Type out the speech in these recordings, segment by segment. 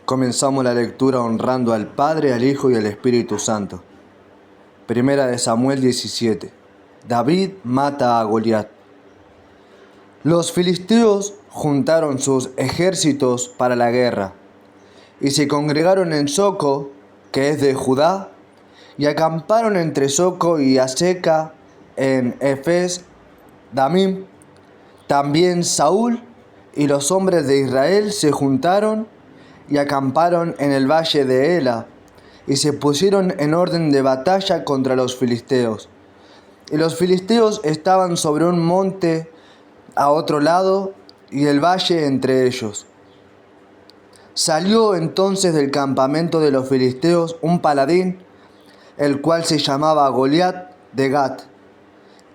Comenzamos la lectura honrando al Padre, al Hijo y al Espíritu Santo. Primera de Samuel 17. David mata a Goliat. Los filisteos juntaron sus ejércitos para la guerra y se congregaron en Soco, que es de Judá, y acamparon entre Soco y Aseca en Efes Damim. También Saúl y los hombres de Israel se juntaron y acamparon en el valle de Ela, y se pusieron en orden de batalla contra los filisteos. Y los filisteos estaban sobre un monte a otro lado, y el valle entre ellos. Salió entonces del campamento de los filisteos un paladín, el cual se llamaba Goliat de Gat,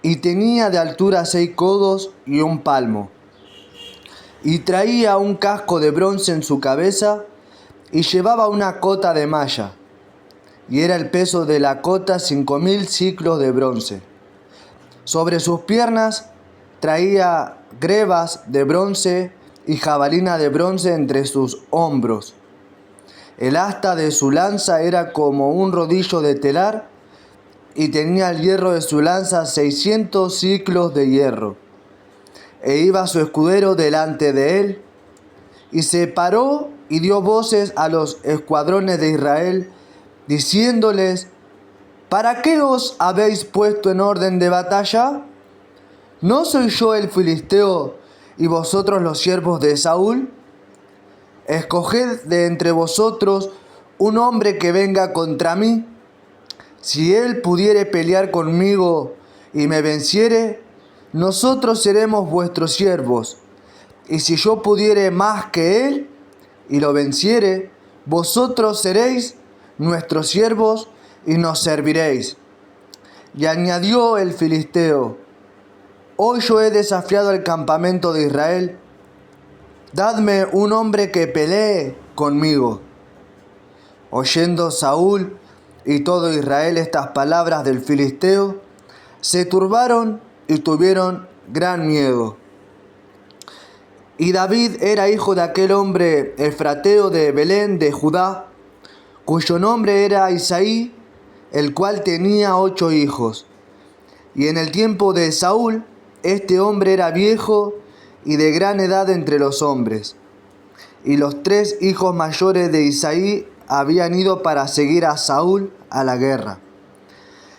y tenía de altura 6 codos y 1 palmo. Y traía un casco de bronce en su cabeza, y llevaba una cota de malla, y era el peso de la cota 5000 siclos de bronce. Sobre sus piernas traía grebas de bronce y jabalina de bronce entre sus hombros. El asta de su lanza era como un rodillo de telar, y tenía el hierro de su lanza 600 siclos de hierro. E iba su escudero delante de él, y se paró y dio voces a los escuadrones de Israel, diciéndoles: ¿para qué os habéis puesto en orden de batalla? ¿No soy yo el filisteo y vosotros los siervos de Saúl? Escoged de entre vosotros un hombre que venga contra mí. Si él pudiere pelear conmigo y me venciere, nosotros seremos vuestros siervos. Y si yo pudiere más que él y lo venciere, vosotros seréis nuestros siervos y nos serviréis. Y añadió el filisteo: hoy yo he desafiado al campamento de Israel. Dadme un hombre que pelee conmigo. Oyendo Saúl y todo Israel estas palabras del filisteo, se turbaron y tuvieron gran miedo. Y David era hijo de aquel hombre efrateo de Belén de Judá, cuyo nombre era Isaí, el cual tenía 8 hijos. Y en el tiempo de Saúl, este hombre era viejo y de gran edad entre los hombres. Y los 3 hijos mayores de Isaí habían ido para seguir a Saúl a la guerra.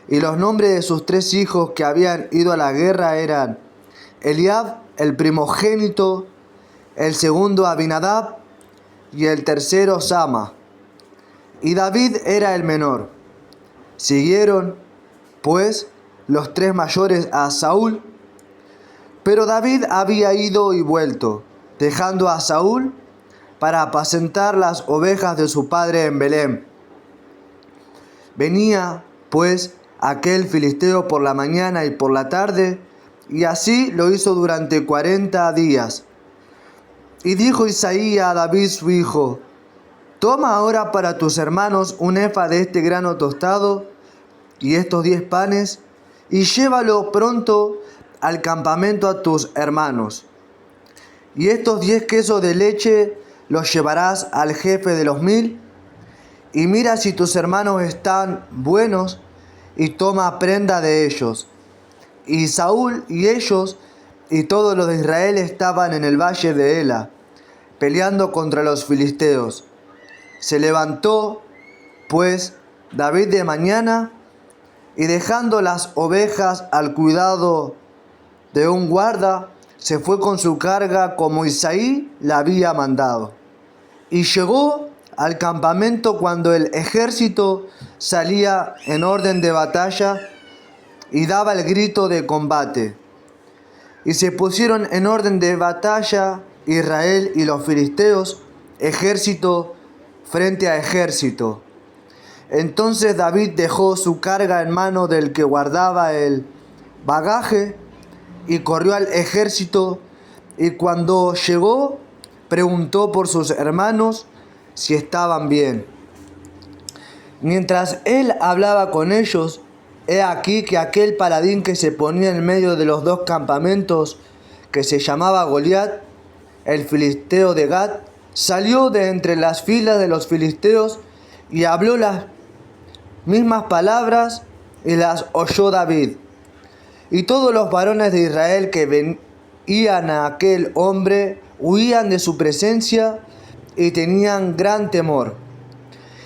Y los nombres de sus 3 hijos que habían ido a la guerra eran Eliab, el primogénito, el segundo Abinadab y el tercero Sama. Y David era el menor. Siguieron, pues, los 3 mayores a Saúl. Pero David había ido y vuelto, dejando a Saúl para apacentar las ovejas de su padre en Belén. Venía, pues, aquel filisteo por la mañana y por la tarde, y así lo hizo durante 40 días. Y dijo Isaí a David su hijo: toma ahora para tus hermanos un efa de este grano tostado y estos 10 panes, y llévalo pronto al campamento a tus hermanos. Y estos 10 quesos de leche los llevarás al jefe de los 1000, y mira si tus hermanos están buenos, y toma prenda de ellos. Y Saúl y ellos y todos los de Israel estaban en el valle de Ela, peleando contra los filisteos. Se levantó, pues, David de mañana, y dejando las ovejas al cuidado de un guarda, se fue con su carga como Isaí la había mandado. Y llegó al campamento cuando el ejército salía en orden de batalla y daba el grito de combate. Y se pusieron en orden de batalla Israel y los filisteos, ejército frente a ejército. Entonces David dejó su carga en mano del que guardaba el bagaje y corrió al ejército, y cuando llegó preguntó por sus hermanos si estaban bien. Mientras él hablaba con ellos, he aquí que aquel paladín que se ponía en medio de los 2 campamentos, que se llamaba Goliat, el filisteo de Gat, salió de entre las filas de los filisteos y habló las mismas palabras y las oyó David. Y todos los varones de Israel que veían a aquel hombre huían de su presencia y tenían gran temor.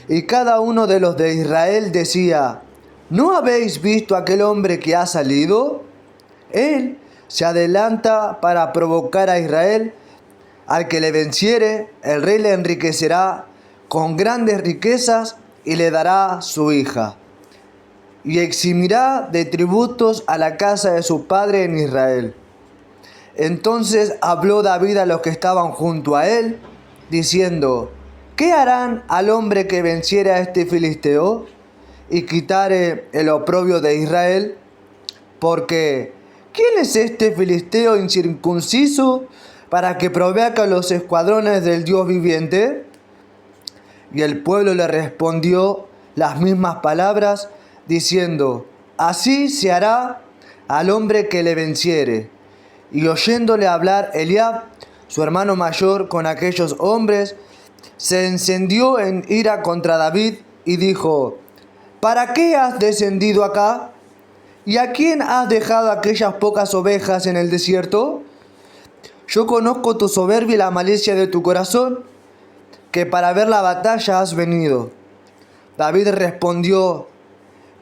Y cada uno de los de Israel decía: ¿no habéis visto aquel hombre que ha salido? Él se adelanta para provocar a Israel. Al que le venciere, el rey le enriquecerá con grandes riquezas y le dará su hija. Y eximirá de tributos a la casa de su padre en Israel. Entonces habló David a los que estaban junto a él, diciendo: ¿qué harán al hombre que venciere a este filisteo y quitare el oprobio de Israel? Porque ¿quién es este filisteo incircunciso para que provoque a los escuadrones del Dios viviente? Y el pueblo le respondió las mismas palabras, diciendo: así se hará al hombre que le venciere. Y oyéndole hablar Eliab, su hermano mayor, con aquellos hombres, se encendió en ira contra David y dijo: ¿para qué has descendido acá? ¿Y a quién has dejado aquellas pocas ovejas en el desierto? Yo conozco tu soberbia y la malicia de tu corazón, que para ver la batalla has venido. David respondió: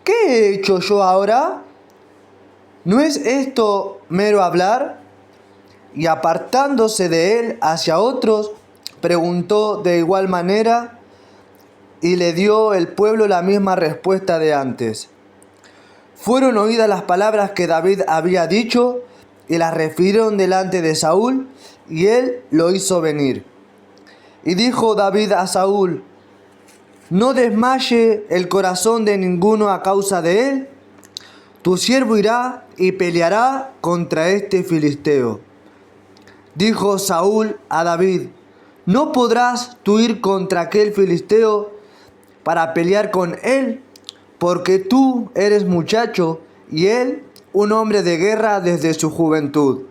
¿qué he hecho yo ahora? ¿No es esto mero hablar? Y apartándose de él hacia otros, preguntó de igual manera, y le dio el pueblo la misma respuesta de antes. Fueron oídas las palabras que David había dicho, y las refirieron delante de Saúl, y él lo hizo venir. Y dijo David a Saúl: no desmaye el corazón de ninguno a causa de él. Tu siervo irá y peleará contra este filisteo. Dijo Saúl a David: ¿no podrás tú ir contra aquel filisteo para pelear con él? Porque tú eres muchacho y él un hombre de guerra desde su juventud.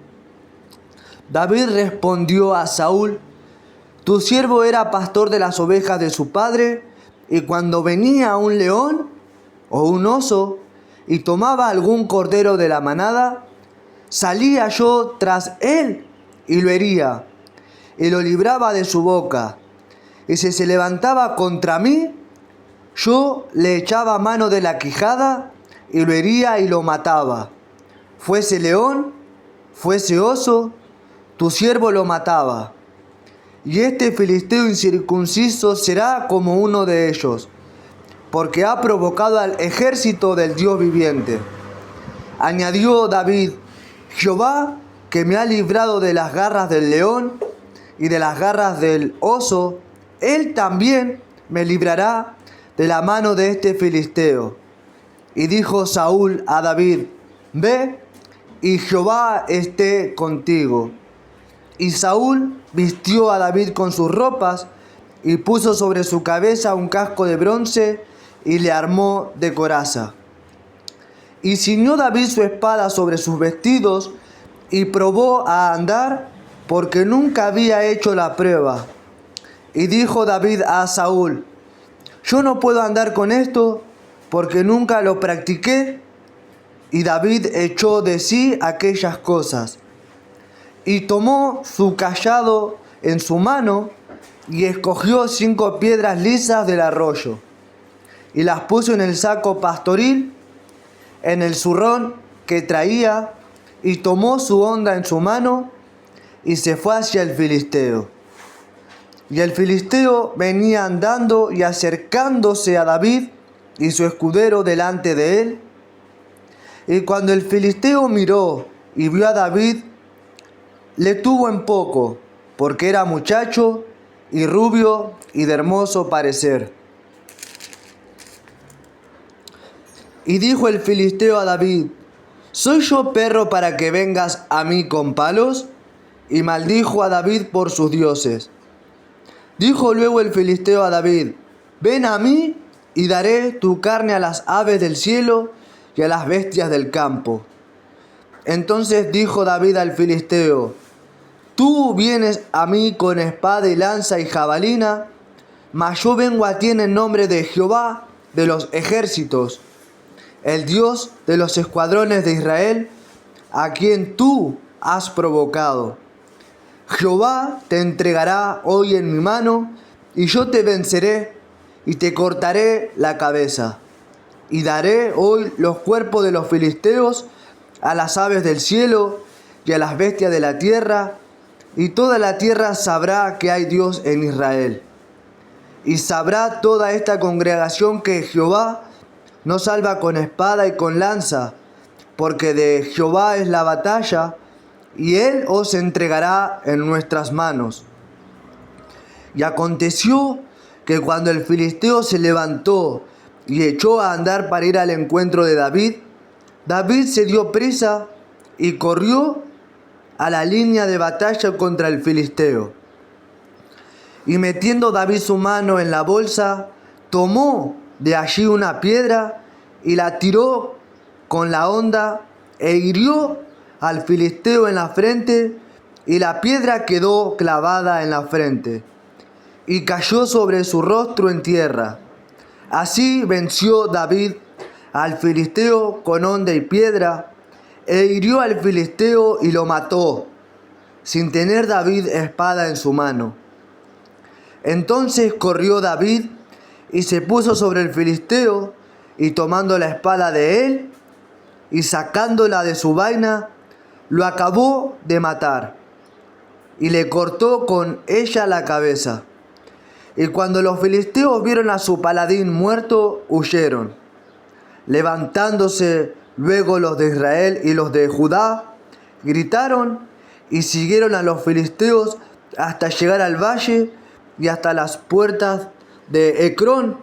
David respondió a Saúl: tu siervo era pastor de las ovejas de su padre, y cuando venía un león o un oso y tomaba algún cordero de la manada, salía yo tras él y lo hería, y lo libraba de su boca. Y si se levantaba contra mí, yo le echaba mano de la quijada y lo hería y lo mataba. Fuese león, fuese oso, tu siervo lo mataba. Y este filisteo incircunciso será como uno de ellos, porque ha provocado al ejército del Dios viviente. Añadió David: Jehová, que me ha librado de las garras del león y de las garras del oso, él también me librará de la mano de este filisteo. Y dijo Saúl a David: ve, y Jehová esté contigo. Y Saúl vistió a David con sus ropas y puso sobre su cabeza un casco de bronce y le armó de coraza. Y ciñó David su espada sobre sus vestidos y probó a andar, porque nunca había hecho la prueba. Y dijo David a Saúl: yo no puedo andar con esto, porque nunca lo practiqué. Y David echó de sí aquellas cosas. Y tomó su cayado en su mano y escogió 5 piedras lisas del arroyo y las puso en el saco pastoril, en el zurrón que traía, y tomó su honda en su mano y se fue hacia el filisteo. Y el filisteo venía andando y acercándose a David y su escudero delante de él. Y cuando el filisteo miró y vio a David, le tuvo en poco, porque era muchacho y rubio y de hermoso parecer. Y dijo el filisteo a David: ¿soy yo perro para que vengas a mí con palos? Y maldijo a David por sus dioses. Dijo luego el filisteo a David: ven a mí y daré tu carne a las aves del cielo y a las bestias del campo. Entonces dijo David al filisteo: Tú vienes a mí con espada y lanza y jabalina, mas yo vengo a ti en el nombre de Jehová de los ejércitos, el Dios de los escuadrones de Israel, a quien tú has provocado. Jehová te entregará hoy en mi mano, y yo te venceré, y te cortaré la cabeza. Y daré hoy los cuerpos de los filisteos a las aves del cielo y a las bestias de la tierra, y toda la tierra sabrá que hay Dios en Israel. Y sabrá toda esta congregación que Jehová no salva con espada y con lanza, porque de Jehová es la batalla, y él os entregará en nuestras manos. Y aconteció que cuando el filisteo se levantó y echó a andar para ir al encuentro de David, David se dio prisa y corrió a la línea de batalla contra el filisteo. Y metiendo David su mano en la bolsa, tomó de allí una piedra y la tiró con la honda e hirió al filisteo en la frente, y la piedra quedó clavada en la frente y cayó sobre su rostro en tierra. Así venció David al filisteo con honda y piedra, e hirió al filisteo y lo mató, sin tener David espada en su mano. Entonces corrió David y se puso sobre el filisteo, y tomando la espada de él y sacándola de su vaina, lo acabó de matar y le cortó con ella la cabeza. Y cuando los filisteos vieron a su paladín muerto, huyeron. Levantándose luego los de Israel y los de Judá, gritaron y siguieron a los filisteos hasta llegar al valle y hasta las puertas de Ecrón,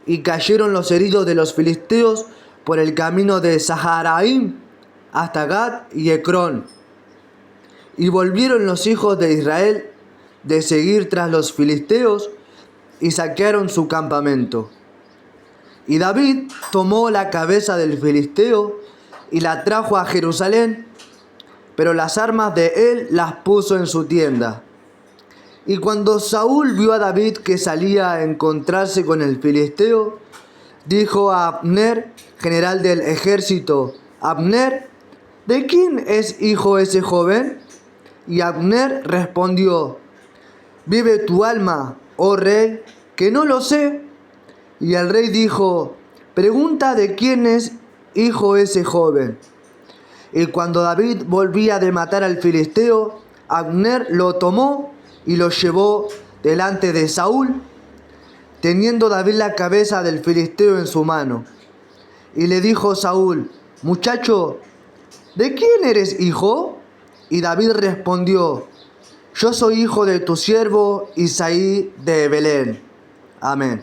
y cayeron los heridos de los filisteos por el camino de Saharaim hasta Gat y Ecrón. Y volvieron los hijos de Israel de seguir tras los filisteos y saquearon su campamento. Y David tomó la cabeza del filisteo y la trajo a Jerusalén, pero las armas de él las puso en su tienda. Y cuando Saúl vio a David que salía a encontrarse con el filisteo, dijo a Abner, general del ejército: Abner, ¿de quién es hijo ese joven? Y Abner respondió: vive tu alma, oh rey, que no lo sé. Y el rey dijo: pregunta de quién es hijo ese joven. Y cuando David volvía de matar al filisteo, Abner lo tomó y lo llevó delante de Saúl, teniendo David la cabeza del filisteo en su mano. Y le dijo Saúl: muchacho, ¿de quién eres hijo? Y David respondió: yo soy hijo de tu siervo Isaí de Belén. Amén.